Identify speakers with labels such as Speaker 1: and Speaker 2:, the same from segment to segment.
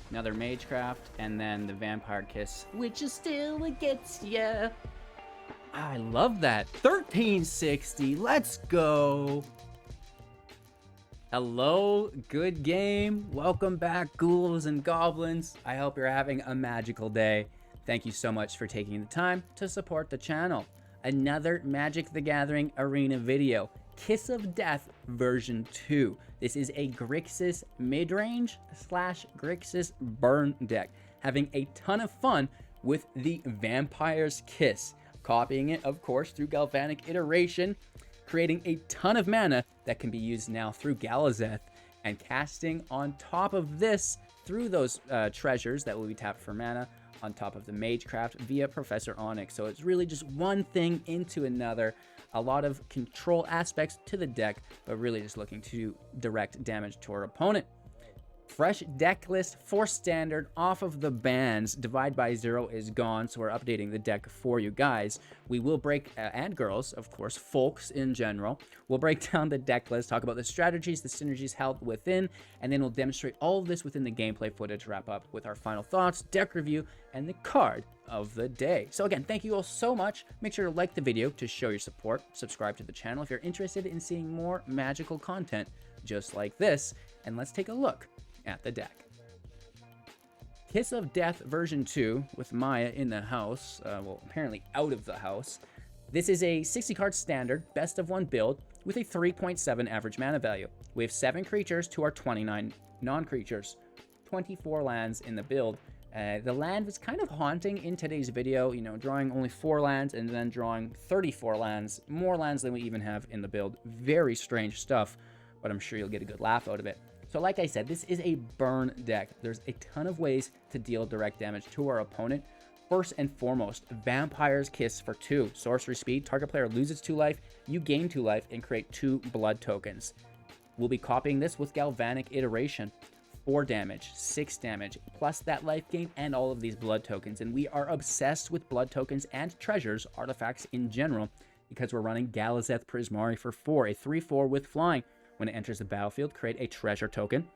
Speaker 1: another Magecraft, and then the Vampire Kiss, which is still against ya. I love that. 1360. Let's go. Hello, good game. Welcome back, ghouls and goblins. I hope you're having a magical day. Thank you so much for taking the time to support the channel. Another Magic the Gathering Arena video. Kiss of Death version 2. This is a Grixis mid-range / Grixis burn deck. Having a ton of fun with the Vampire's Kiss. Copying it, of course, through Galvanic Iteration. Creating a ton of mana that can be used now through Galazeth. And casting on top of this through those treasures that will be tapped for mana on top of the Magecraft via Professor Onyx. So it's really just one thing into another. A lot of control aspects to the deck, but really just looking to direct damage to our opponent. Fresh deck list for standard off of the bans. Divide by Zero is gone, so we're updating the deck for you guys. We will break, and girls, of course, folks in general. We'll break down the deck list, talk about the strategies, the synergies held within, and then we'll demonstrate all of this within the gameplay footage to wrap up with our final thoughts, deck review, and the card of the day. So again, thank you all so much. Make sure to like the video to show your support. Subscribe to the channel if you're interested in seeing more magical content just like this. And let's take a look at the deck. Kiss of Death version 2 with Maya in the house, well, apparently out of the house. This is a 60 card standard best of 1 build with a 3.7 average mana value. We have 7 creatures to our 29 non-creatures, 24 lands in the build. The land was kind of haunting in today's video, you know, drawing only 4 lands and then drawing 34 lands, more lands than we even have in the build. Very strange stuff, but I'm sure you'll get a good laugh out of it. So like I said, this is a burn deck. There's a ton of ways to deal direct damage to our opponent. First and foremost, Vampire's Kiss for 2. Sorcery speed, target player loses 2 life, you gain 2 life, and create 2 blood tokens. We'll be copying this with Galvanic Iteration. 4 damage, 6 damage, plus that life gain and all of these blood tokens. And we are obsessed with blood tokens and treasures, artifacts in general, because we're running Galazeth Prismari for 4, a 3/4 with flying. When it enters the battlefield, create a treasure token.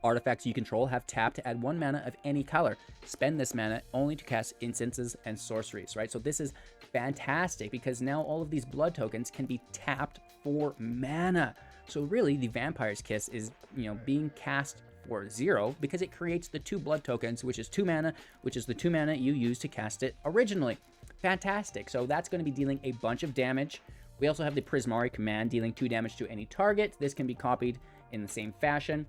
Speaker 1: Artifacts you control have tapped to add 1 mana of any color. Spend this mana only to cast instances and sorceries, right? So this is fantastic because now all of these blood tokens can be tapped for mana. So really, the Vampire's Kiss is, you know, being cast for 0 because it creates the 2 blood tokens, which is 2 mana, which is the 2 mana you used to cast it originally. Fantastic. So that's going to be dealing a bunch of damage. We also have the Prismari command dealing 2 damage to any target. This can be copied in the same fashion.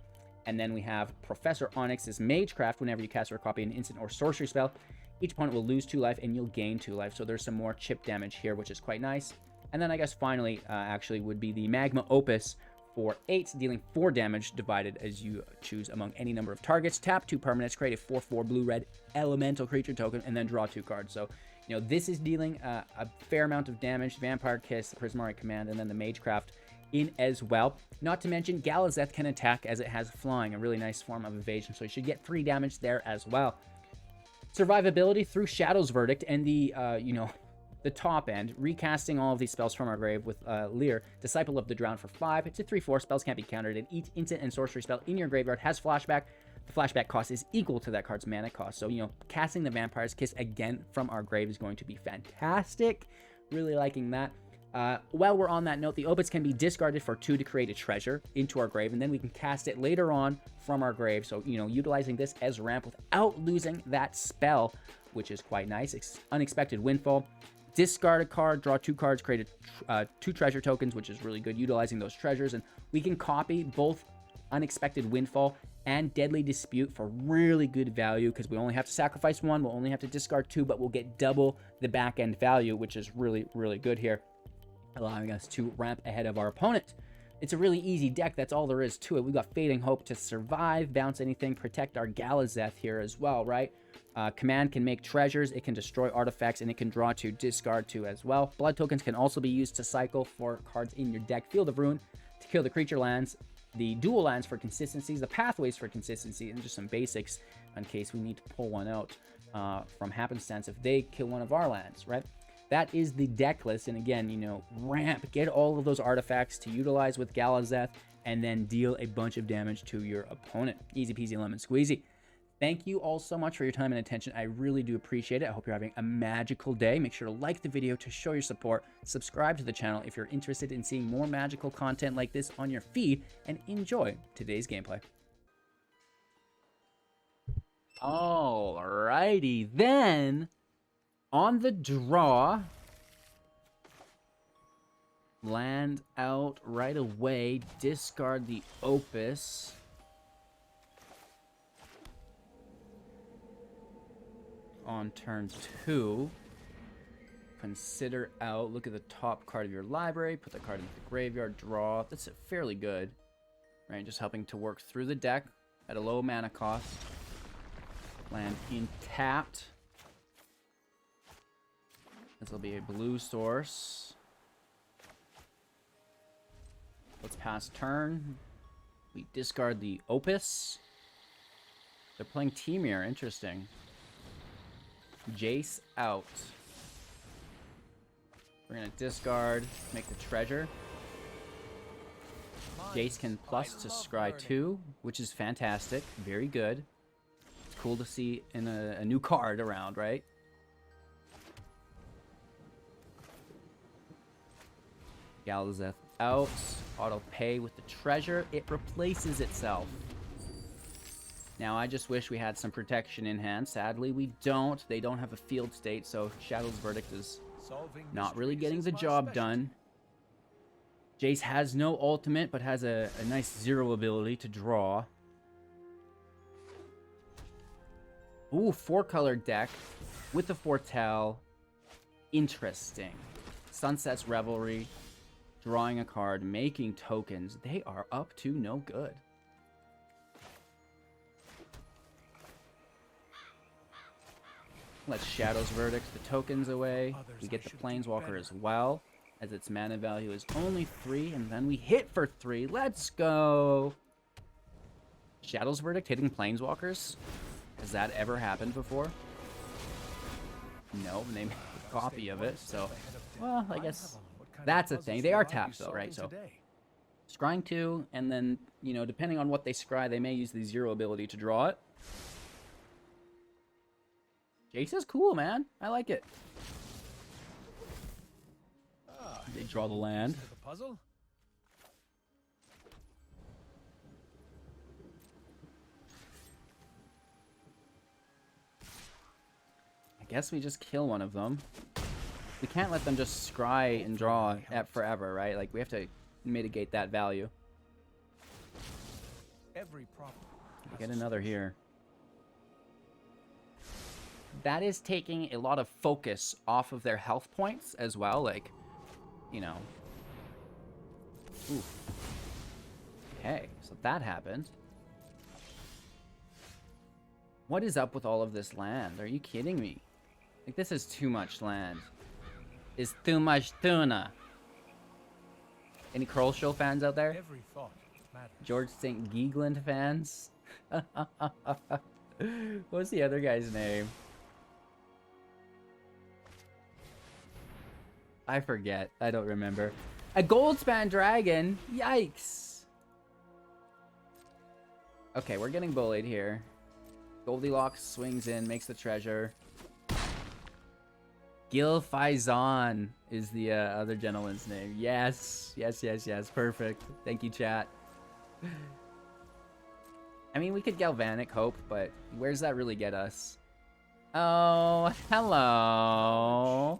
Speaker 1: And then we have Professor Onyx's Magecraft. Whenever you cast or copy an instant or sorcery spell, each opponent will lose 2 life and you'll gain 2 life. So there's some more chip damage here, which is quite nice. And then I guess finally, actually would be the Magma Opus for 8, dealing 4 damage divided as you choose among any number of targets. Tap 2 permanents, create a 4/4 blue-red elemental creature token, and then draw 2 cards. So you know, this is dealing a fair amount of damage. Vampire Kiss, the Prismari command, and then the Magecraft in as well. Not to mention, Galazeth can attack as it has flying, a really nice form of evasion, so you should get 3 damage there as well. Survivability through Shadow's Verdict and the, you know, the top end, recasting all of these spells from our grave with Lear, Disciple of the Drowned for 5. It's a 3/4, spells can't be countered, and each instant and sorcery spell in your graveyard has flashback. The flashback cost is equal to that card's mana cost. So, you know, casting the Vampire's Kiss again from our grave is going to be fantastic. Really liking that. While we're on that note, the Opus can be discarded for 2 to create a treasure into our grave, and then we can cast it later on from our grave. So, you know, utilizing this as ramp without losing that spell, which is quite nice. Unexpected Windfall. Discard a card, draw 2 cards, create 2 treasure tokens, which is really good, utilizing those treasures. And we can copy both Unexpected Windfall and Deadly Dispute for really good value because we only have to sacrifice 1, we'll only have to discard 2, but we'll get double the back end value, which is really, really good here, allowing us to ramp ahead of our opponent. It's a really easy deck, that's all there is to it. We've got Fading Hope to survive, bounce anything, protect our Galazeth here as well, right? Command can make treasures, it can destroy artifacts, and it can draw 2, discard 2 as well. Blood tokens can also be used to cycle for cards in your deck. Field of Ruin to kill the creature lands, the dual lands for consistencies, the pathways for consistency, and just some basics in case we need to pull one out from happenstance if they kill one of our lands, right? That is the deck list. And again, you know, ramp, get all of those artifacts to utilize with Galazeth, and then deal a bunch of damage to your opponent. Easy peasy lemon squeezy. Thank you all so much for your time and attention. I really do appreciate it. I hope you're having a magical day. Make sure to like the video to show your support. Subscribe to the channel if you're interested in seeing more magical content like this on your feed, and enjoy today's gameplay. Alrighty then, on the draw, land out right away, discard the Opus. On turn 2, consider out, look at the top card of your library, put the card into the graveyard, draw. That's fairly good, right? Just helping to work through the deck at a low mana cost. Land in tapped. This will be a blue source. Let's pass turn. We discard the Opus. They're playing Temur, interesting. Jace out. We're gonna discard, make the treasure. Jace can plus to scry 2, which is fantastic. Very good. It's cool to see in a new card around, right? Galazeth out. Auto pay with the treasure. It replaces itself. Now, I just wish we had some protection in hand. Sadly, we don't. They don't have a field state, so Shadow's Verdict is not really getting the job done. Jace has no ultimate, but has a nice 0 ability to draw. Ooh, 4-color deck with the Foretell. Interesting. Sunset's Revelry, drawing a card, making tokens. They are up to no good. Let's Shadow's Verdict the tokens away. We get the Planeswalker as well, as its mana value is only 3, and then we hit for 3. Let's go! Shadow's Verdict hitting Planeswalkers? Has that ever happened before? No, they made a copy of it, so... Well, I guess that's a thing. They are tapped, though, right? So, scrying 2, and then, you know, depending on what they scry, they may use the 0 ability to draw it. Jace is cool, man. I like it. They draw the land. I guess we just kill one of them. We can't let them just scry and draw at forever, right? Like, we have to mitigate that value. We get another here. That is taking a lot of focus off of their health points as well, like, you know. Ooh. Okay, so that happened. What is up with all of this land? Are you kidding me? Like, this is too much land. It's too much tuna. Any Curl Show fans out there? George St. Geegland fans? What's the other guy's name? I forget. I don't remember. A Goldspan Dragon? Yikes. Okay, we're getting bullied here. Goldilocks swings in, makes the treasure. Gil Faison is the other gentleman's name. Yes. Yes, yes, yes. Perfect. Thank you, chat. I mean, we could Galvanic Hope, but where's that really get us? Oh, hello.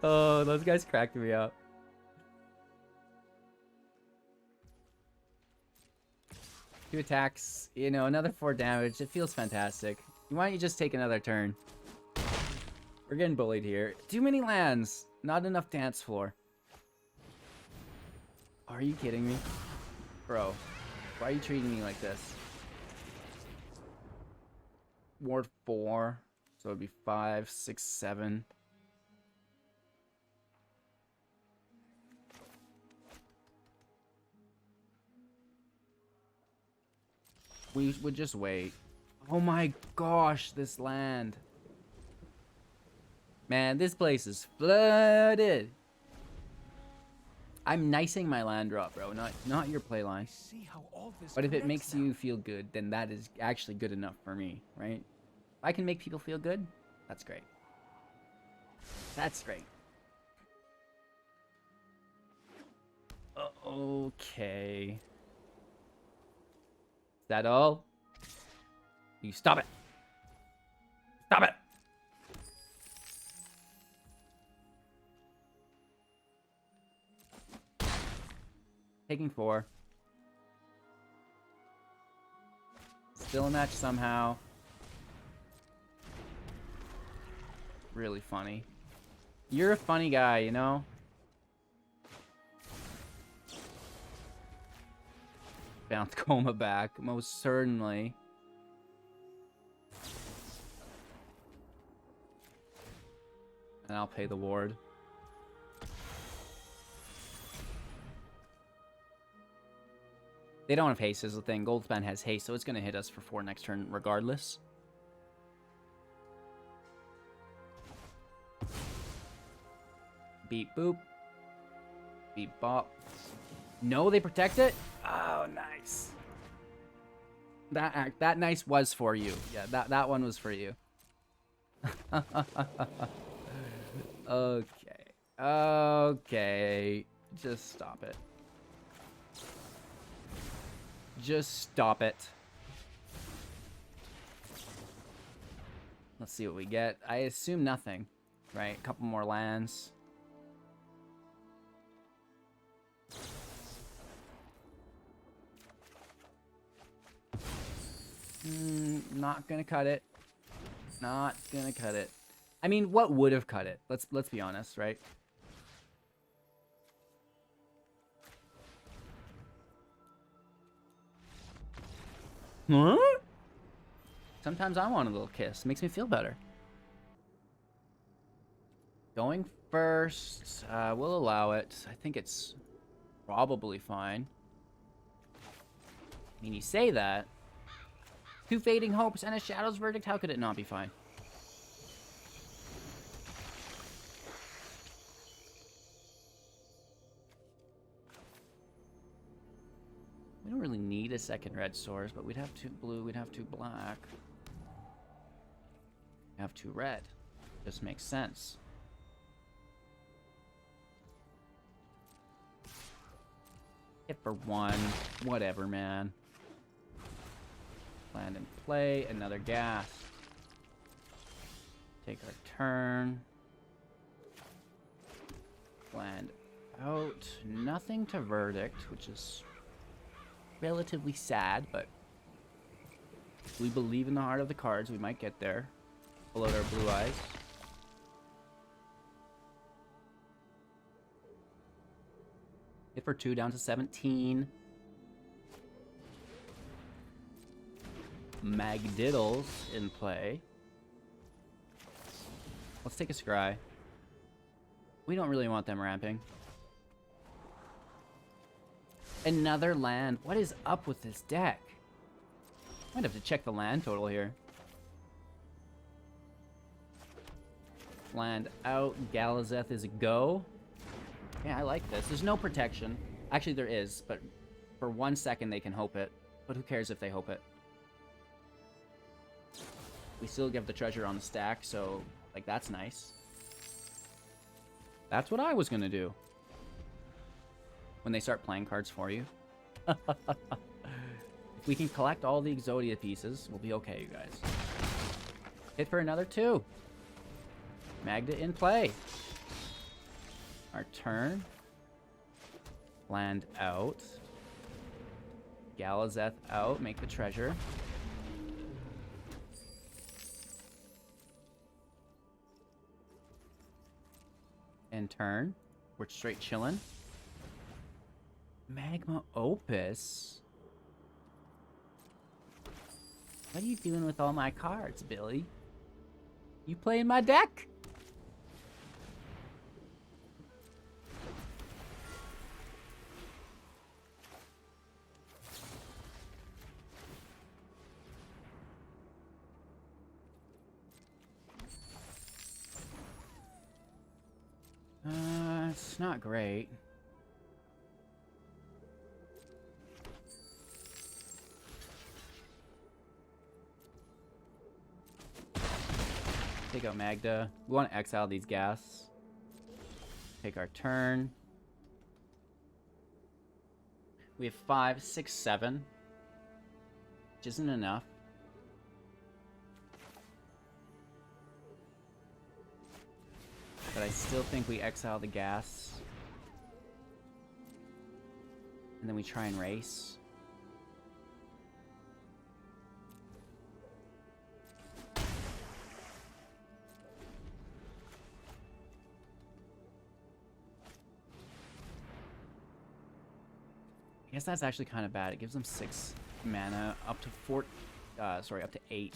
Speaker 1: Oh, those guys cracked me up. Two attacks, you know, another 4 damage. It feels fantastic. Why don't you just take another turn? We're getting bullied here. Too many lands. Not enough dance floor. Are you kidding me? Bro, why are you treating me like this? Ward 4, so it'd be 5, 6, 7. We would just wait. Oh my gosh, this land. Man, this place is flooded. I'm nicing my land drop, bro, not your playline. But if it makes you feel good, then that is actually good enough for me, right? If I can make people feel good, that's great. That's great. Okay. Is that all? You stop it. Stop it. Taking 4. Still a match somehow. Really funny. You're a funny guy, you know? Bounce Coma back, most certainly. And I'll pay the ward. They don't have haste is the thing. Goldspan has haste, so it's going to hit us for 4 next turn regardless. Beep boop. Beep bop. No, they protect it? Oh, nice. That nice was for you. Yeah, that one was for you. Okay. Okay. Just stop it. Just stop it. Let's see what we get. I assume nothing, right? A couple more lands. Not gonna cut it. Not gonna cut it. I mean, what would have cut it? Let's be honest, right? Huh? Sometimes I want a little kiss. Makes me feel better. Going first. We'll allow it. I think it's probably fine. I mean, you say that. 2 Fading Hopes and a Shadow's Verdict. How could it not be fine? We don't really need a second red source, but we'd have 2 blue, we'd have 2 black. We have 2 red. Just makes sense. Hit for 1. Whatever, man. Land and play. Another gas. Take our turn. Land out. Nothing to verdict, which is relatively sad, but we believe in the heart of the cards. We might get there. Pull out our blue eyes. Hit for 2, down to 17. Magdiddles in play. Let's take a scry. We don't really want them ramping. Another land. What is up with this deck? Might have to check the land total here. Land out. Galazeth is a go. Yeah, I like this. There's no protection. Actually, there is, but for 1 second they can hope it. But who cares if they hope it? We still get the treasure on the stack, so, like, that's nice. That's what I was gonna do. When they start playing cards for you. If we can collect all the Exodia pieces, we'll be okay, you guys. Hit for another 2. Magda in play. Our turn. Land out. Galazeth out. Make the treasure. End turn. We're straight chilling. Magma Opus. What are you doing with all my cards, Billy? You playing my deck? It's not great. take out Magda. We want to exile these gas. Take our turn. We have 5, 6, 7. Which isn't enough. But I still think we exile the gas. And then we try and race. I guess that's actually kind of bad. It gives them 6 mana, up to 4, sorry, up to 8.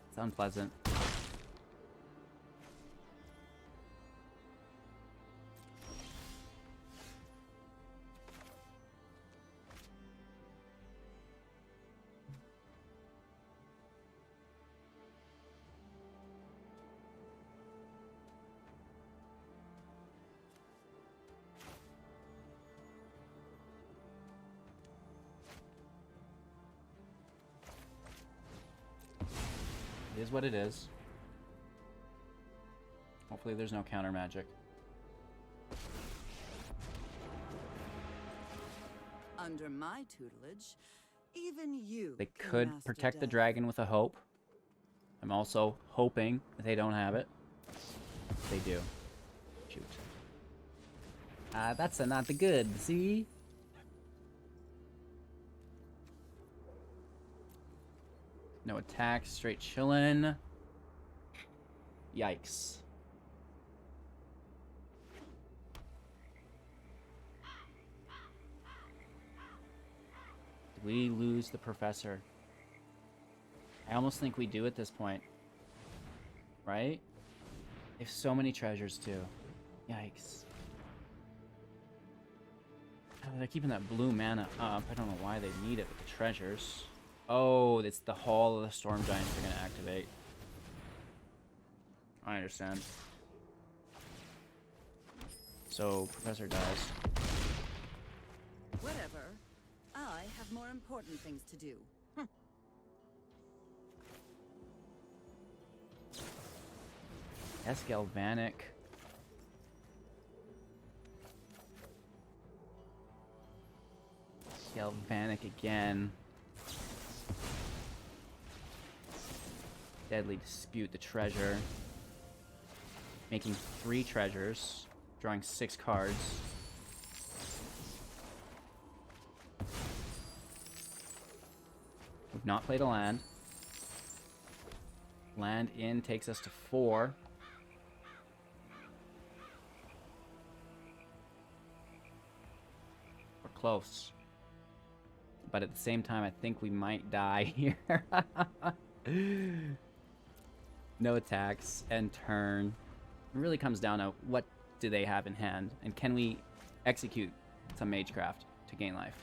Speaker 1: It's unpleasant. It is what it is. Hopefully there's no counter magic.
Speaker 2: Under my tutelage, even you
Speaker 1: They
Speaker 2: can
Speaker 1: could
Speaker 2: master
Speaker 1: protect the
Speaker 2: death.
Speaker 1: dragon with a hope. I'm also hoping that they don't have it. They do. Shoot. That's not the good, see? No attacks, straight chillin'. Yikes. Did we lose the professor? I almost think we do at this point. Right? They have so many treasures too. Yikes. Oh, they're keeping that blue mana up. I don't know why they need it with the treasures. Oh, it's the Hall of the Storm Giants they're gonna activate. I understand. So, Professor dies.
Speaker 2: Whatever. I have more important things to do.
Speaker 1: Galvanic. Galvanic again. Deadly Dispute the treasure. Making 3 treasures. Drawing 6 cards. We've not played a land. Land in takes us to 4. We're close. But at the same time, I think we might die here. No attacks, end turn. It really comes down to what do they have in hand, and can we execute some Magecraft to gain life?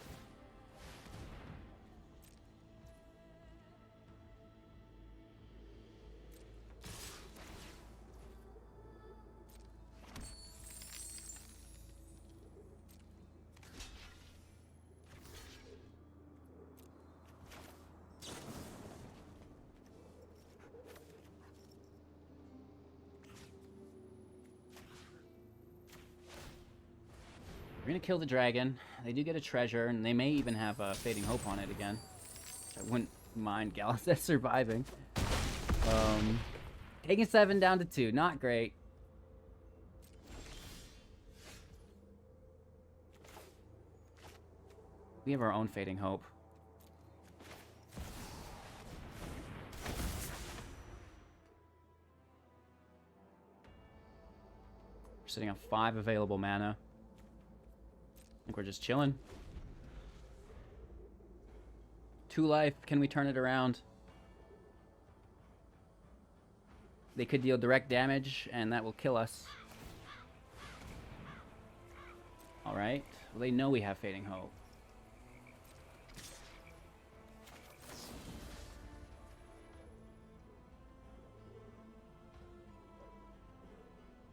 Speaker 1: We're gonna kill the dragon. They do get a treasure, and they may even have a Fading Hope on it again. I wouldn't mind Galaxy surviving. Taking 7 down to 2, not great. We have our own Fading Hope. We're sitting on 5 available mana. I think we're just chilling. 2 life. Can we turn it around? They could deal direct damage, and that will kill us. Alright. Well, they know we have Fading Hope.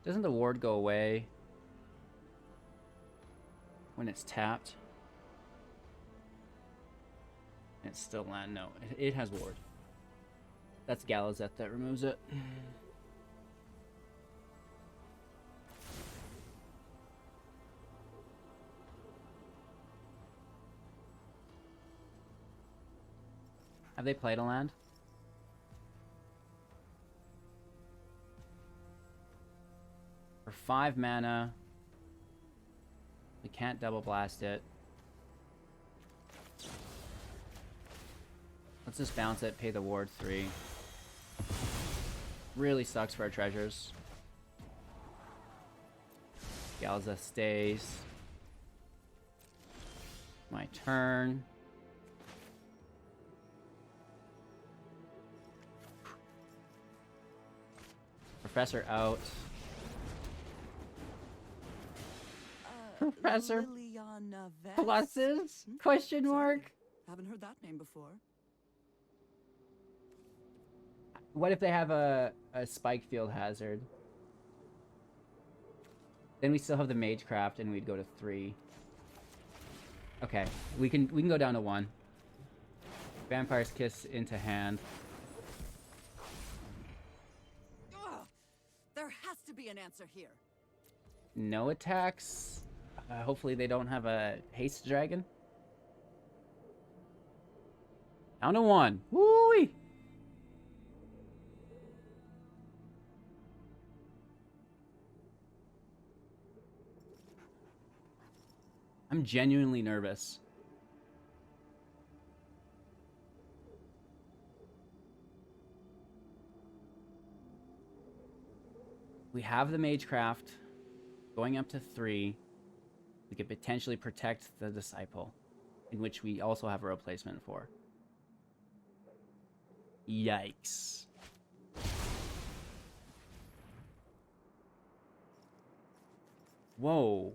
Speaker 1: Doesn't the ward go away when it's tapped? It's still land. No, it has ward. That's Galazeth that removes it. Have they played a land? For 5 mana, we can't double blast it. Let's just bounce it, pay the ward 3. Really sucks for our treasures. Galza stays. My turn. Professor out. Professor
Speaker 2: Liliana Vex?
Speaker 1: pluses? Question mark.
Speaker 2: Haven't heard that name before.
Speaker 1: What if they have a spike field hazard? Then we still have the Magecraft and we'd go to 3. Okay, we can go down to 1. Vampire's Kiss into hand.
Speaker 2: Ugh, there has to be an answer here.
Speaker 1: No attacks. Hopefully they don't have a haste dragon. Down to 1. Woo-wee! I'm genuinely nervous. We have the Magecraft going up to 3. We could potentially protect the Disciple, in which we also have a replacement for. Yikes. Whoa.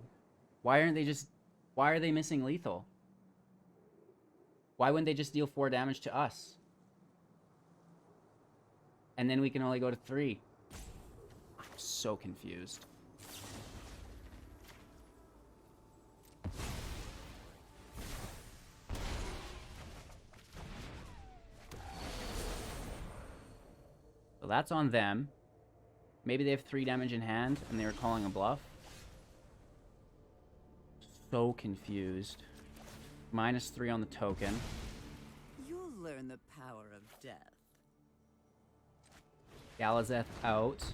Speaker 1: Why are they missing lethal? Why wouldn't they just deal 4 damage to us? And then we can only go to 3. I'm so confused. So that's on them. Maybe they have 3 damage in hand and they were calling a bluff. So confused. -3 on the token.
Speaker 2: You'll learn the power of death.
Speaker 1: Galazeth out.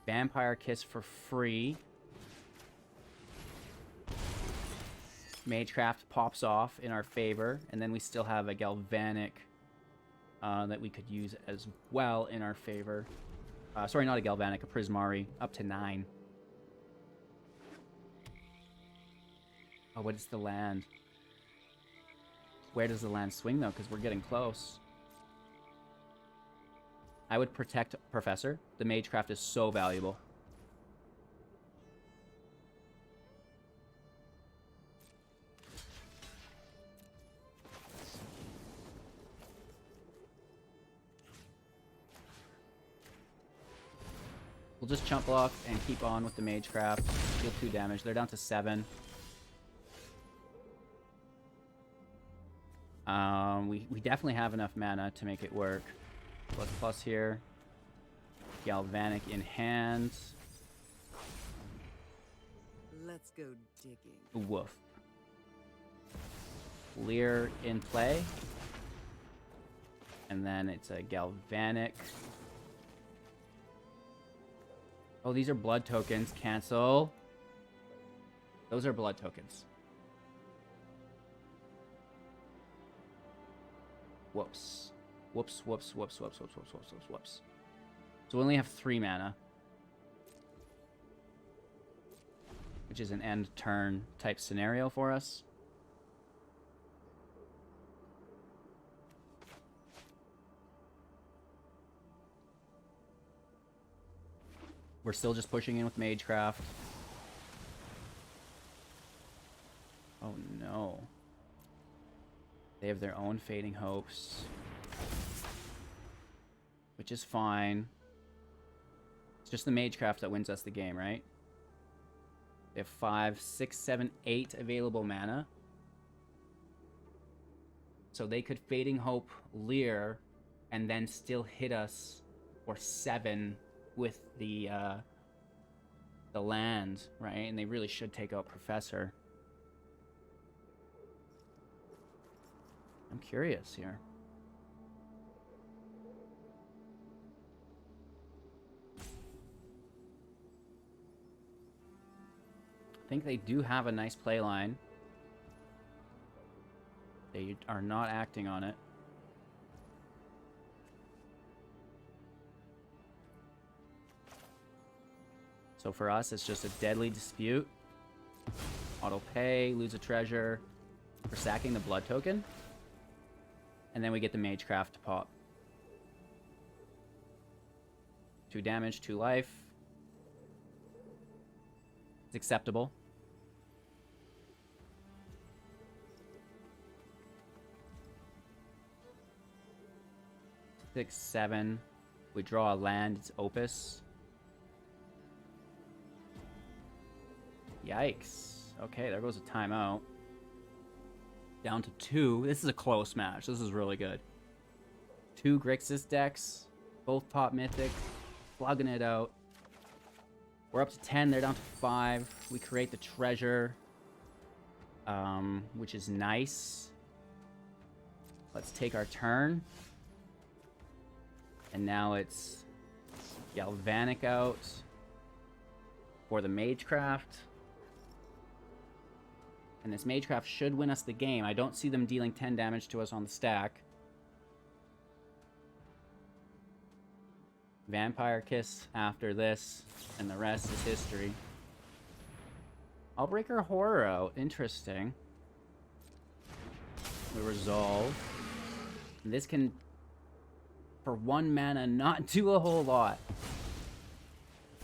Speaker 1: Vampire Kiss for free. Magecraft pops off in our favor, and then we still have a Galvanic that we could use as well in our favor. Sorry, not a Galvanic, a Prismari, up to 9. Oh, what is the land? Where does the land swing, though? Because we're getting close. I would protect Professor. The Magecraft is so valuable. We'll just chump block and keep on with the Magecraft. Deal 2 damage. They're down to 7. We definitely have enough mana to make it work. ++ here. Galvanic in hand.
Speaker 2: Let's go digging.
Speaker 1: Woof. Leer in play. And then it's a Galvanic. Oh, these are blood tokens. Cancel. Those are blood tokens. Whoops. Whoops, whoops, whoops, whoops, whoops, whoops, whoops, whoops, whoops. So we only have 3 mana. Which is an end turn type scenario for us. We're still just pushing in with Magecraft. Oh no. They have their own Fading Hopes. Which is fine. It's just the Magecraft that wins us the game, right? They have 5, 6, 7, 8 available mana. So they could Fading Hope Leer and then still hit us for 7 with the land, right? And they really should take out Professor. I'm curious here. I think they do have a nice play line. They are not acting on it. So for us, it's just a deadly dispute. Auto pay, lose a treasure. We're sacking the blood token. And then we get the Magecraft to pop. 2 damage, 2 life. It's acceptable. 6, 7. We draw a land, it's Opus. Yikes. Okay, there goes a timeout. Down to 2. This is a close match. This is really good. 2 Grixis decks. Both pop Mythic. Plugging it out. We're up to 10. They're down to 5. We create the treasure. Which is nice. Let's take our turn. And now it's Galvanic out for the Magecraft. And this Magecraft should win us the game. I don't see them dealing 10 damage to us on the stack. Vampire Kiss after this, and the rest is history. I'll break her Horror out. Interesting. We resolve. And this can, for 1 mana, not do a whole lot.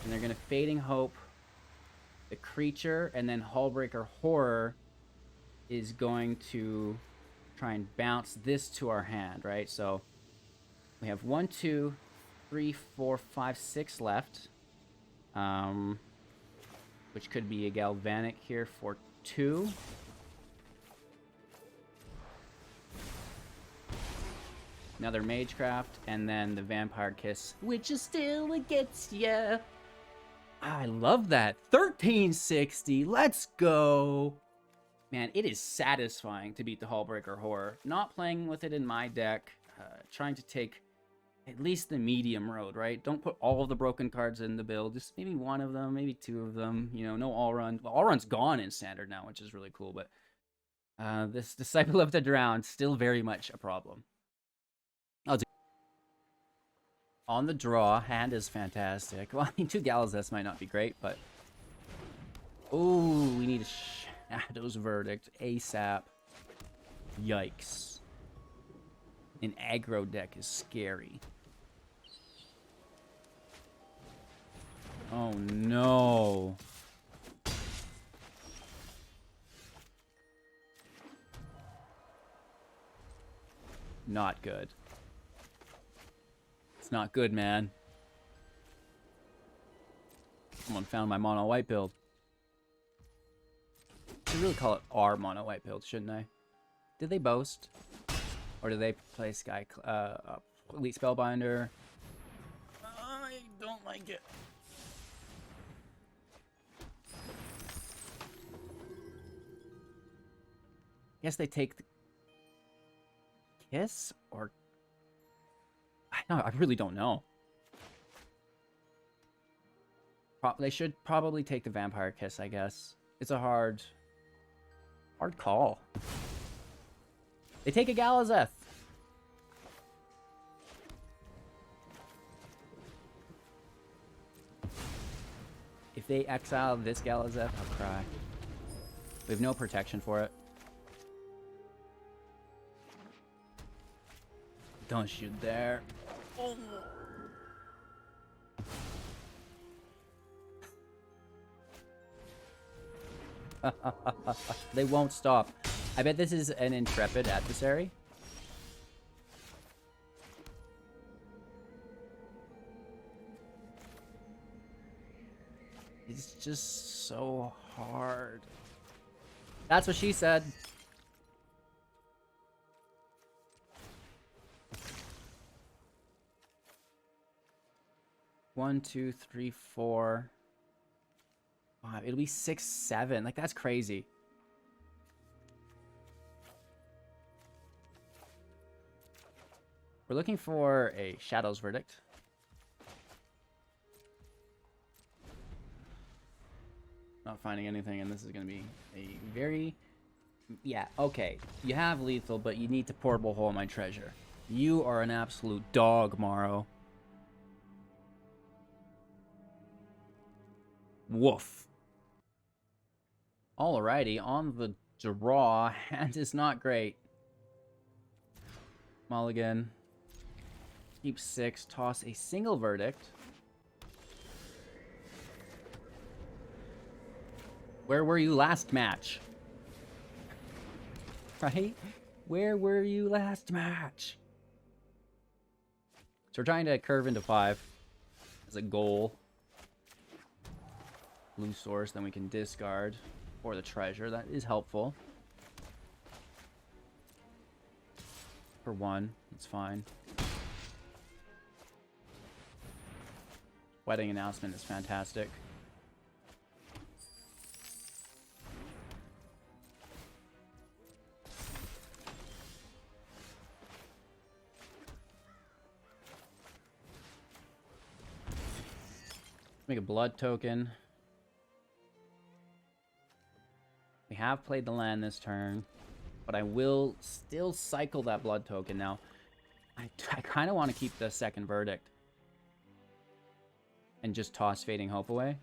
Speaker 1: And they're going to Fading Hope the creature, and then Hullbreaker Horror is going to try and bounce this to our hand, right? So we have 1, 2, 3, 4, 5, 6 left. Which could be a Galvanic here for 2. Another Magecraft, and then the Vampire Kiss, which is still against ya. I love that. 1360. Let's go. Man, it is satisfying to beat the Hullbreaker Horror. Not playing with it in my deck. Trying to take at least the medium road, right? Don't put all of the broken cards in the build. Just maybe 1 of them, maybe 2 of them. You know, no all run. Well, all run's gone in Standard now, which is really cool. But this Disciple of the Drowned, still very much a problem. On the draw, hand is fantastic. Well, I mean, 2 Galazeths might not be great, but... Oh, we need a Shadow's Verdict ASAP. Yikes. An aggro deck is scary. Oh, no. Not good. It's not good, man. Someone found my mono white build. I should really call it our mono white build, shouldn't I? Did they boast? Or did they play Sky Elite Spellbinder? I don't like it. Guess they take the Kiss, or I really don't know. They should probably take the Vampire Kiss, I guess. It's a hard call. They take a Galazeth. If they exile this Galazeth, I'll cry. We have no protection for it. Don't shoot there. Oh. They won't stop. I bet this is an Intrepid Adversary. It's just so hard. That's what she said. 1, 2, 3, 4, 5. It'll be 6, 7. Like, that's crazy. We're looking for a Shadow's Verdict. Not finding anything, and this is going to be a very... Yeah, okay. You have lethal, but you need to portable hole my treasure. You are an absolute dog, Morrow. Woof. Alrighty, on the draw. Hand is not great. Mulligan. Keep 6. Toss a single verdict. Where were you last match? Right? Where were you last match? So we're trying to curve into 5 as a goal. Blue source, then we can discard for the treasure. That is helpful. For 1, it's fine. Wedding announcement is fantastic. Make a blood token. We have played the land this turn, but I will still cycle that blood token now. I kind of want to keep the second verdict and just toss Fading Hope away.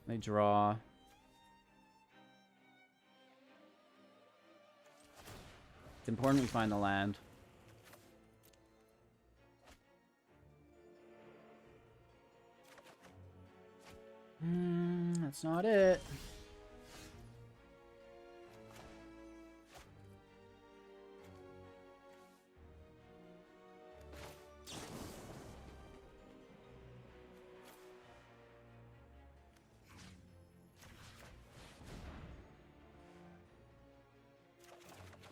Speaker 1: They draw. It's important we find the land. That's not it.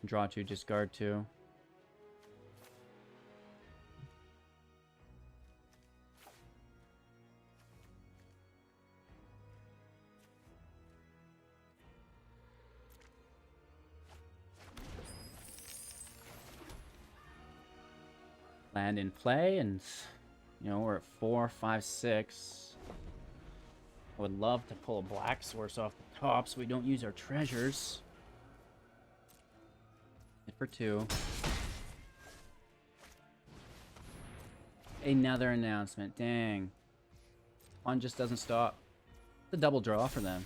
Speaker 1: Draw 2, discard 2. Land in play, and you know, we're at 4, 5, 6. I would love to pull a black source off the top so we don't use our treasures. Hit for 2. Another announcement. Dang. One just doesn't stop. It's a double draw for them.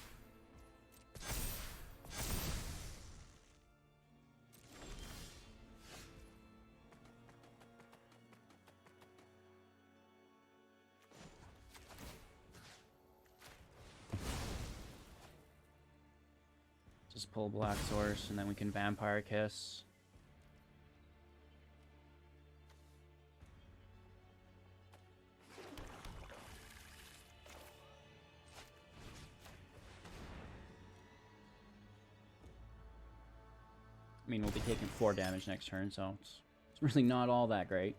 Speaker 1: Just pull Black Source, and then we can Vampire Kiss. I mean, we'll be taking 4 damage next turn, so it's really not all that great.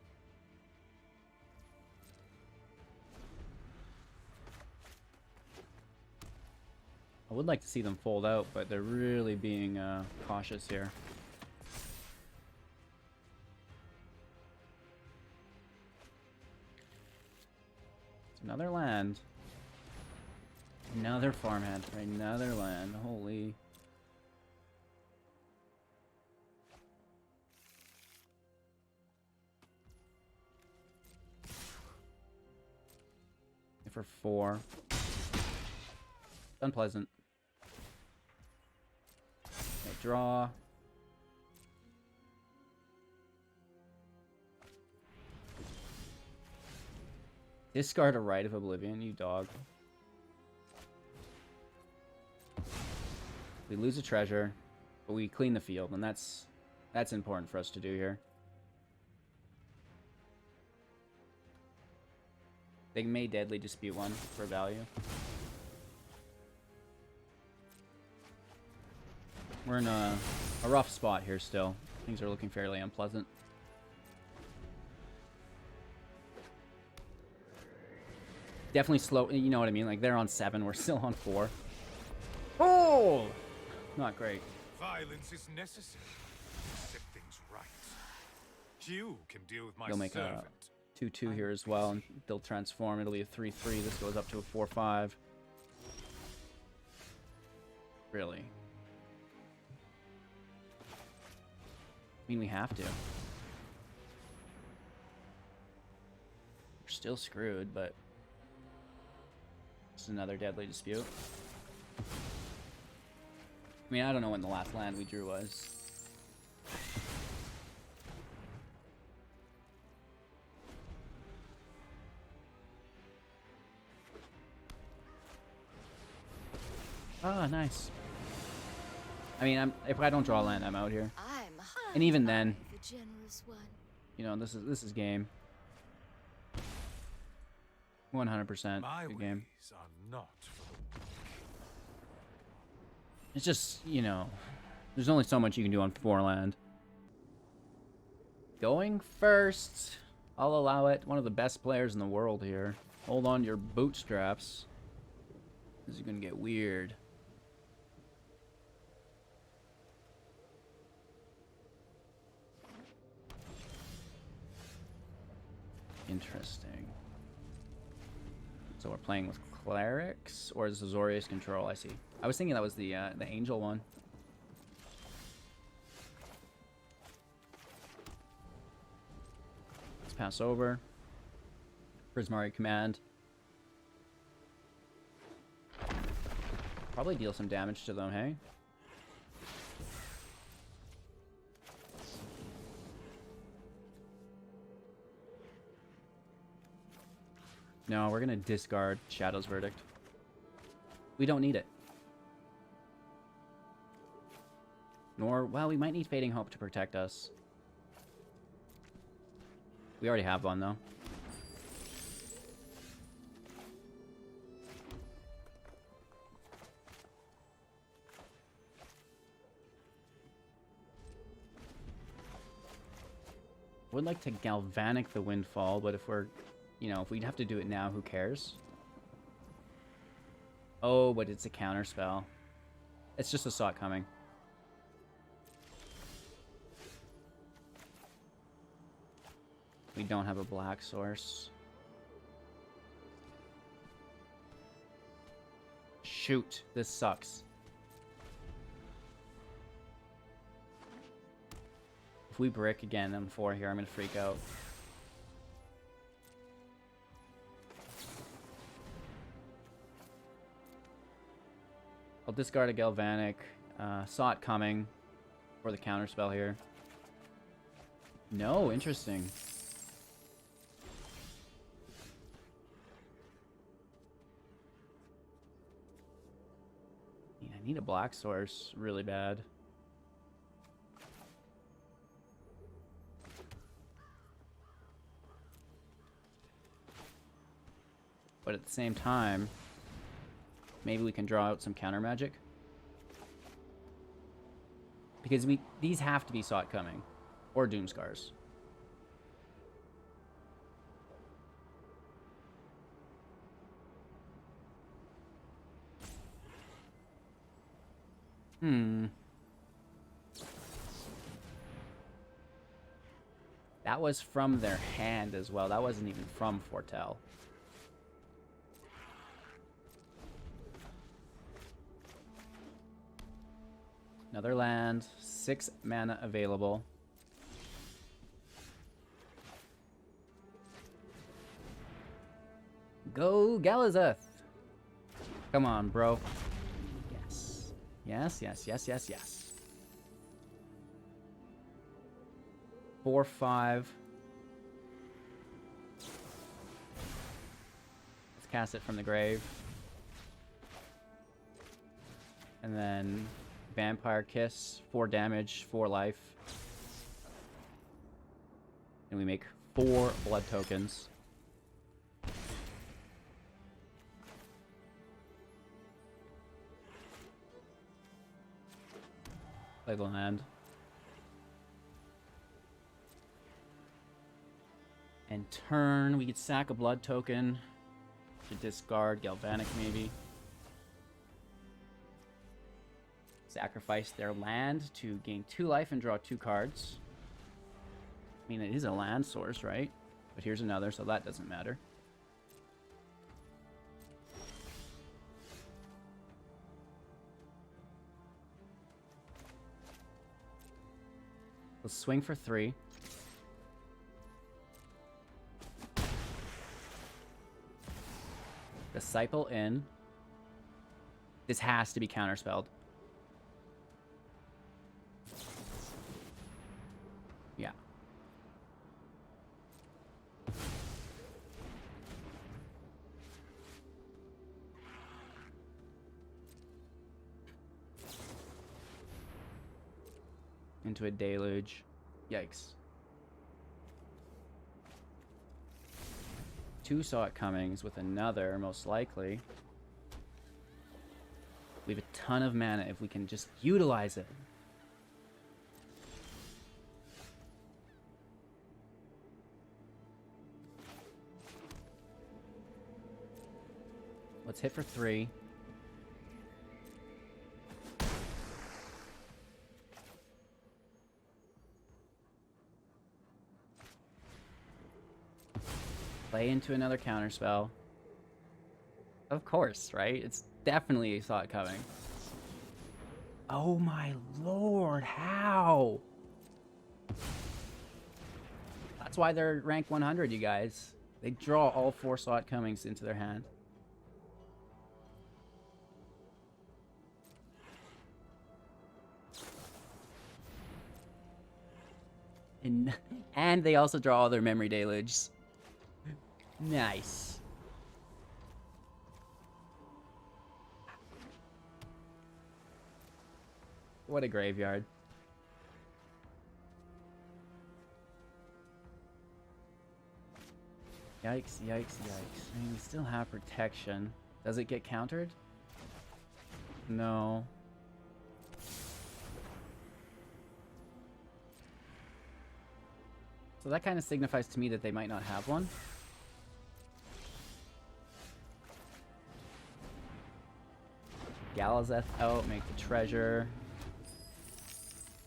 Speaker 1: I would like to see them fold out, but they're really being cautious here. It's another land. Another farmhand for another land. Holy... for 4. Unpleasant. Okay, draw. Discard a Rite of Oblivion, you dog. We lose a treasure, but we clean the field, and that's important for us to do here. They may Deadly Dispute one for value. We're in a rough spot here still. Things are looking fairly unpleasant. Definitely slow, you know what I mean? Like, they're on 7, we're still on 4. Oh! Not great.
Speaker 3: Violence is necessary to set things right. You can deal with my
Speaker 1: He'll make
Speaker 3: servant.
Speaker 1: a 2-2 here as well, and they'll transform. It'll be a 3-3. This goes up to a 4-5. Really? I mean, we have to. We're still screwed, but... This is another deadly dispute. I mean, I don't know when the last land we drew was. Ah, nice. I mean, if I don't draw land, I'm out here. And even then,
Speaker 4: the generous one.
Speaker 1: you know, this is game. 100%
Speaker 3: My
Speaker 1: good game.
Speaker 3: ways are not for the weak.
Speaker 1: It's just, you know, there's only so much you can do on 4 land. Going first. I'll allow it. One of the best players in the world here. Hold on to your bootstraps. This is gonna get weird. Interesting. So we're playing with clerics, or is Azorius control? I see. I was thinking that was the angel one. Let's pass over. Prismari command. Probably deal some damage to them, hey? No, we're gonna discard Shadow's Verdict. We don't need it. Nor, well, we might need Fading Hope to protect us. We already have one, though. Would like to Galvanic the Windfall, but if we're, you know, if we'd have to do it now, who cares? Oh, but it's a counter spell. It's just a Sot coming. We don't have a black source. Shoot, this sucks. If we brick again on 4 here, I'm gonna freak out. I'll discard a Galvanic. Sot coming for the counter spell here. No, interesting. Yeah, I need a black source really bad. But at the same time, maybe we can draw out some counter magic. Because these have to be Sot coming. Or Doomscars. That was from their hand as well. That wasn't even from Foretell. Another land, 6 mana available. Go Galazeth! Come on, bro. Yes. Yes, yes, yes, yes, yes. 4/5. Let's cast it from the grave. And then Vampire Kiss, 4 damage, 4 life. And we make 4 blood tokens. Play the land. And turn, we could sack a blood token to discard Galvanic maybe. Sacrifice their land to gain 2 life and draw 2 cards. I mean, it is a land source, right? But here's another, so that doesn't matter. Let's swing for 3. Disciple in. This has to be counterspelled. Yeah. Into a deluge. Yikes. 2 saw it comings with another, most likely. We have a ton of mana if we can just utilize it. Let's hit for 3. Play into another counterspell. Of course, right? It's definitely saw it coming. Oh my lord, how? That's why they're rank 100, you guys. They draw all 4 saw it comings into their hand. And they also draw all their memory deluges. Nice. What a graveyard. Yikes, yikes, yikes. I mean, we still have protection. Does it get countered? No. So that kind of signifies to me that they might not have one. Galazeth out, make the treasure.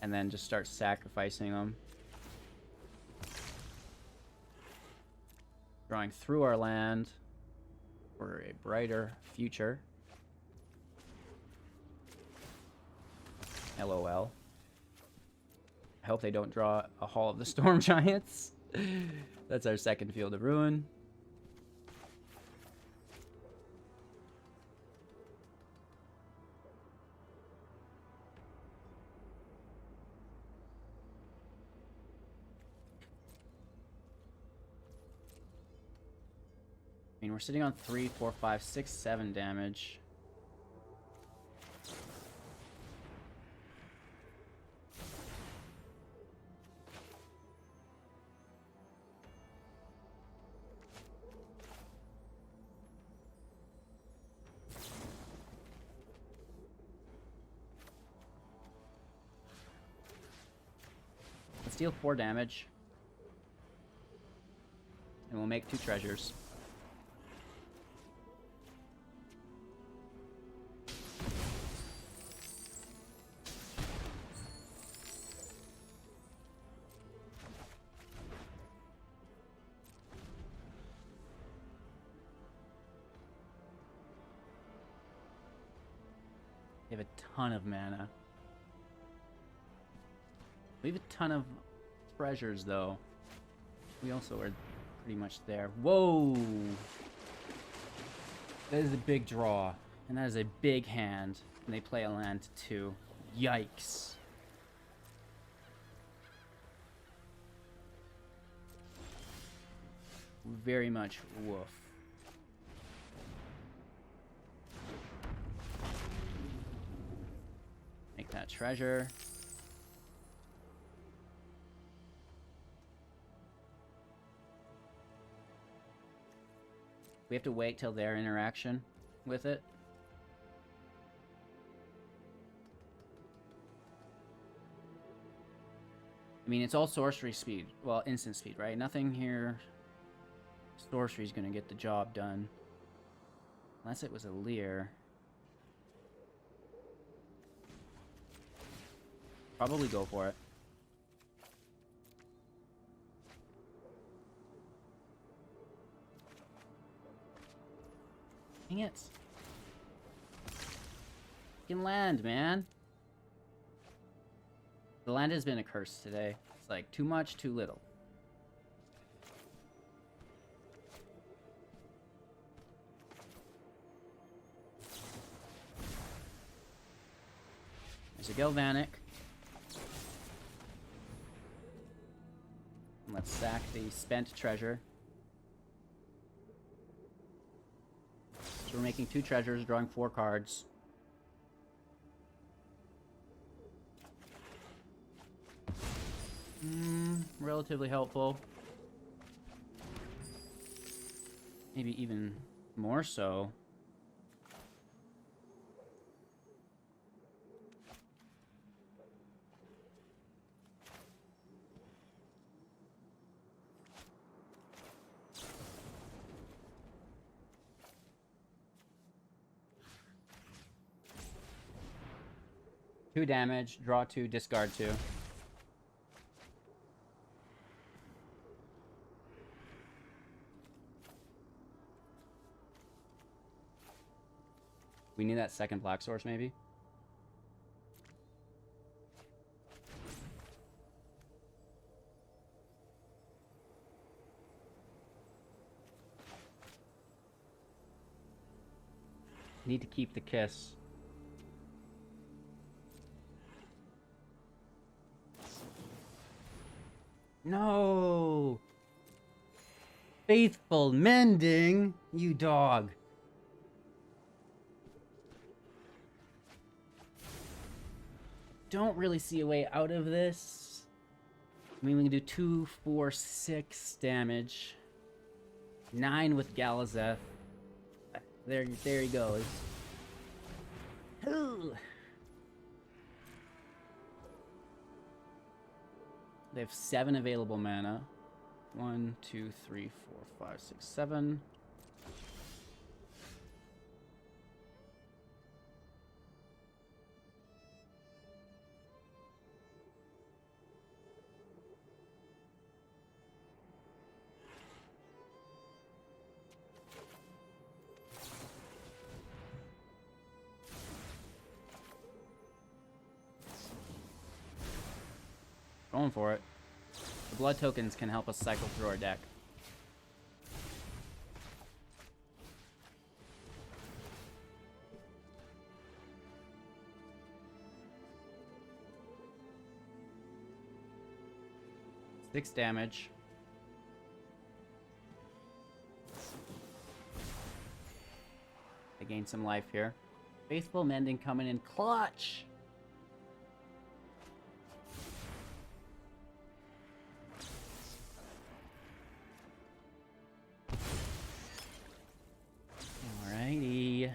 Speaker 1: And then just start sacrificing them. Drawing through our land for a brighter future. LOL. I hope they don't draw a Hall of the Storm Giants. That's our second Field of Ruin. I mean, we're sitting on 3, 4, 5, 6, 7 damage. Let's deal 4 damage. And we'll make 2 treasures. We have a ton of mana. We have a ton of treasures, though. We also are pretty much there. Whoa! That is a big draw. And that is a big hand. And they play a land to 2. Yikes. Very much woof. Make that treasure. We have to wait till their interaction with it. I mean, it's all sorcery speed. Well, instant speed, right? Nothing here Sorcery's gonna get the job done. Unless it was a Leer. Probably go for it. Dang it. Fucking land, man. The land has been a curse today. It's like too much, too little. There's a Galvanic. And let's sack the spent treasure. So we're making 2 treasures, drawing 4 cards. Relatively helpful. Maybe even more so. Two damage, draw 2, discard 2. We need that second black source, maybe? Need to keep the kiss. No! Faithful mending, you dog. Don't really see a way out of this. I mean, we can do 2, 4, 6 damage. 9 with Galazeth. There he goes. Ooh. They have 7 available mana. 1, 2, 3, 4, 5, 6, 7. Going for it. The blood tokens can help us cycle through our deck. Six damage. I gain some life here. Faithful Mending coming in clutch. Alrighty.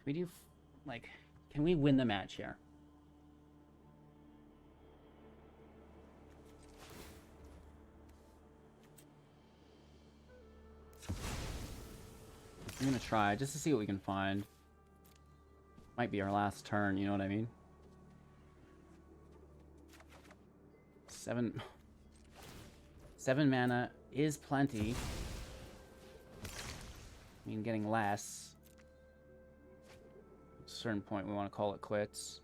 Speaker 1: We do, like, can we win the match here? I'm gonna try just to see what we can find. Might be our last turn, you know what I mean? 7 mana is plenty. I mean, getting less. At a certain point, we want to call it quits.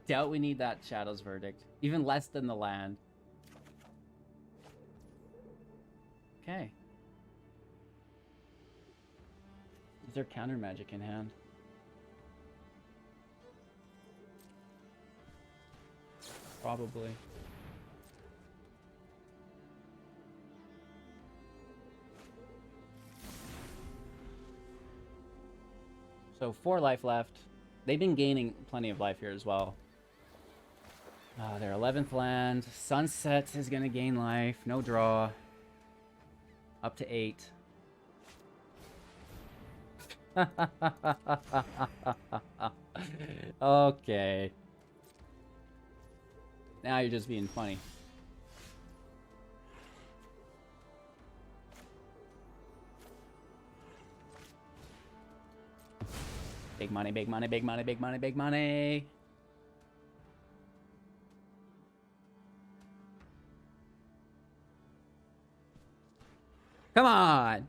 Speaker 1: Doubt we need that Shadow's Verdict. Even less than the land. there counter magic in hand? Probably. So 4 life left. They've been gaining plenty of life here as well. Their 11th land. Sunset is going to gain life. No draw. Up to 8. Okay. Now you're just being funny. Big money, big money, big money, big money, big money. Come on.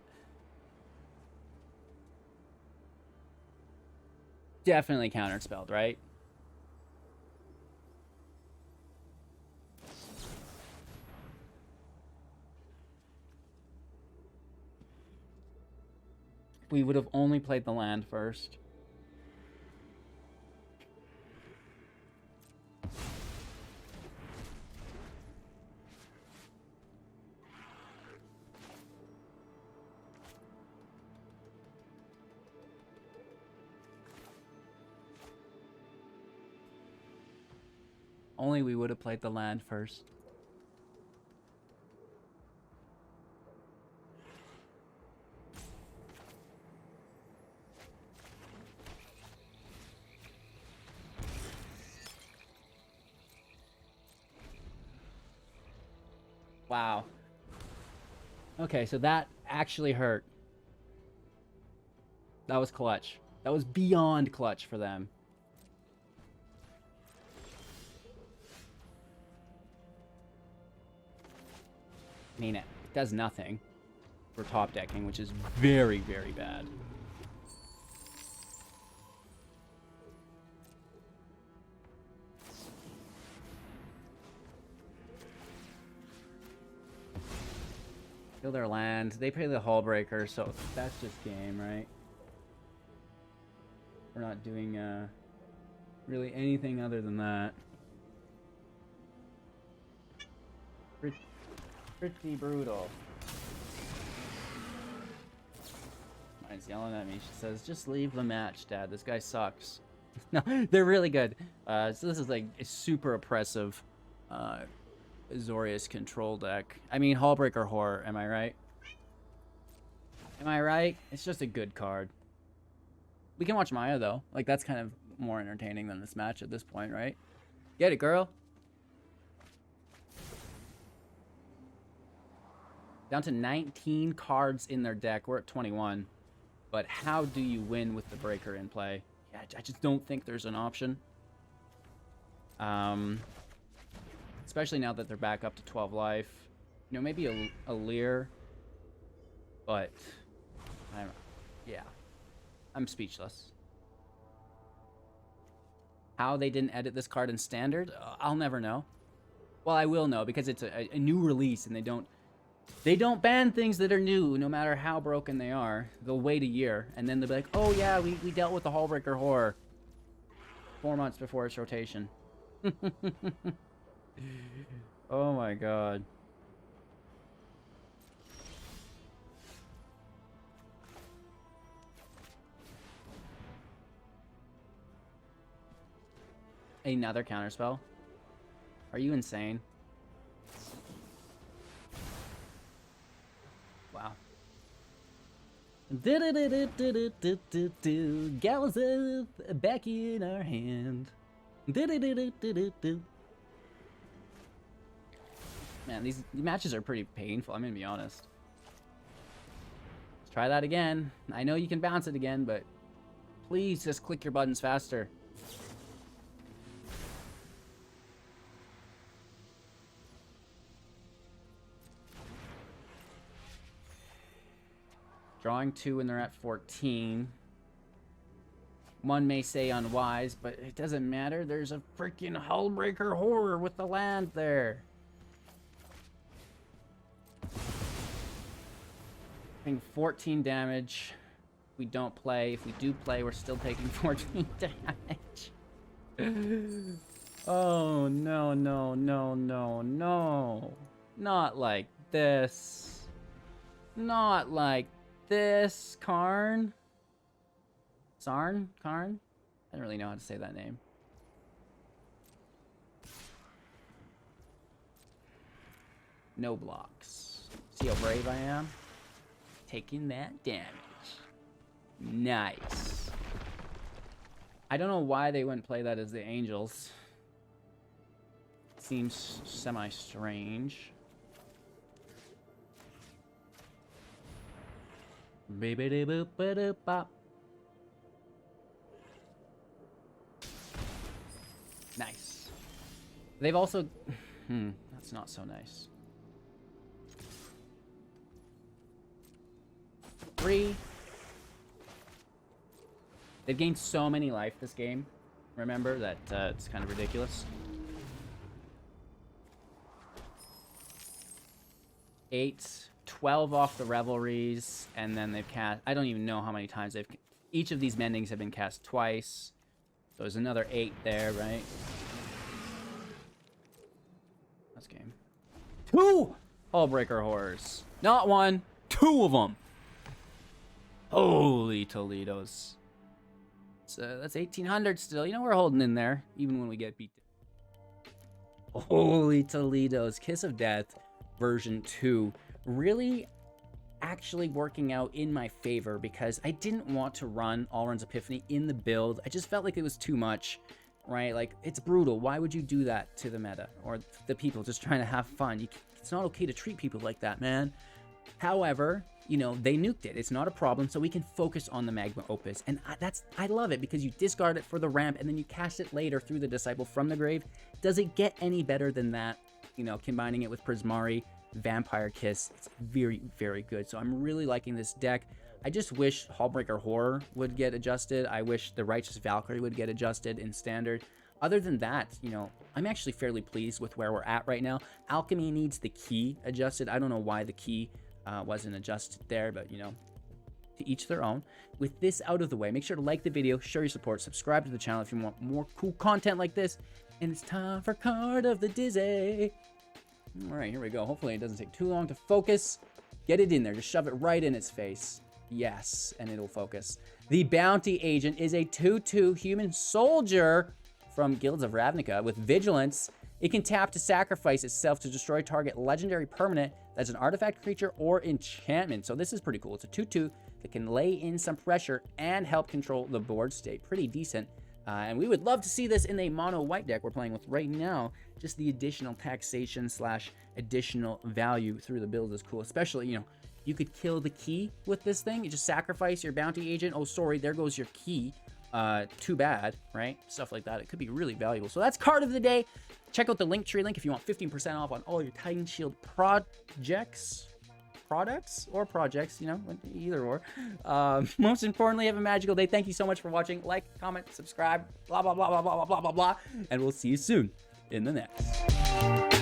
Speaker 1: Definitely counterspelled, right? We would have only played the land first. Only we would have played the land first. Wow. Okay, so that actually hurt. That was clutch. That was beyond clutch for them. I mean, it does nothing for top decking, which is very, very bad. Kill their land. They play the Hullbreaker, so that's just game, right? We're not doing really anything other than that. Pretty brutal. Mine's yelling at me. She says, just leave the match, Dad. This guy sucks. No, they're really good. So this is like a super oppressive Azorius control deck. I mean, Hullbreaker Horror, am I right? Am I right? It's just a good card. We can watch Maya, though. Like, that's kind of more entertaining than this match at this point, right? Get it, girl. Down to 19 cards in their deck. We're at 21. But how do you win with the breaker in play? Yeah, I just don't think there's an option. Especially now that they're back up to 12 life. You know, maybe a Leer. But, yeah. I'm speechless. How they didn't edit this card in Standard? I'll never know. Well, I will know, because it's a new release, and they don't ban things that are new, no matter how broken they are. They'll wait a year, and then they'll be like, oh yeah, we dealt with the Hullbreaker Horror 4 months before its rotation. Oh my god. Another counterspell? Are you insane? Wow. Galazeth back in our hand. Man, these matches are pretty painful, I'm gonna be honest. Let's try that again. I know you can bounce it again, but please just click your buttons faster. Drawing 2 and they're at 14. One may say unwise, but it doesn't matter. There's a freaking Hullbreaker Horror with the land there. I think 14 damage. we don't play. If we do play, we're still taking 14 damage. Oh, no, no, no, no, no. Not like this. Not like this, Karn. Karn? I don't really know how to say that name. No blocks. See how brave I am? Taking that damage. Nice. I don't know why they wouldn't play that as the Angels. Seems semi-strange. Beep-a-dee-boop-a-doop-bop. Nice. They've also... that's not so nice. 3. They've gained so many life this game. Remember that it's kind of ridiculous. 8, 12 off the revelries, and then they've cast... I don't even know how many times they've... Each of these mendings have been cast twice. So there's another 8 there, right? That's game. 2 Hullbreaker Horrors. Not 1, 2 of them. Holy Toledos. So that's 1800 still. You know, we're holding in there, even when we get beat. Holy Toledos. Kiss of Death version 2. Really actually working out in my favor because I didn't want to run Alrund's Epiphany in the build. I just felt like it was too much, right? Like, it's brutal. Why would you do that to the meta or the people just trying to have fun? It's not okay to treat people like that, man. However, you know, they nuked it. It's not a problem, so we can focus on the Magma Opus. And I love it because you discard it for the ramp and then you cast it later through the Disciple from the grave. Does it get any better than that? You know, combining it with Prismari, Vampire Kiss, it's very, very good. So I'm really liking this deck. I just wish Hullbreaker Horror would get adjusted. I wish the Righteous Valkyrie would get adjusted in Standard. Other than that, you know, I'm actually fairly pleased with where we're at right now. Alchemy needs the key adjusted. I don't know why the key wasn't adjusted there, but, you know, to each their own. With this out of the way, make sure to like the video, show your support, subscribe to the channel if you want more cool content like this. And it's time for Card of the Dizzy. All right, here we go. Hopefully it doesn't take too long to focus. Get it in there. Just shove it right in its face. Yes, and it'll focus. The Bounty Agent is a 2/2 human soldier from Guilds of Ravnica with Vigilance. It can tap to sacrifice itself to destroy target legendary permanent that's an artifact, creature, or enchantment. So this is pretty cool. It's a 2/2 that can lay in some pressure and help control the board state. Pretty decent. And we would love to see this in a mono white deck we're playing with right now. Just the additional taxation / additional value through the build is cool. Especially, you know, you could kill the key with this thing. You just sacrifice your Bounty Agent. Oh, sorry, there goes your key. Too bad, right? Stuff like that. It could be really valuable. So that's Card of the Day. Check out the Linktree link if you want 15% off on all your Titan Shield products, you know, either or. Most importantly, have a magical day. Thank you so much for watching. Like, comment, subscribe, blah, blah, blah, blah, blah, blah, blah, blah, and we'll see you soon in the next.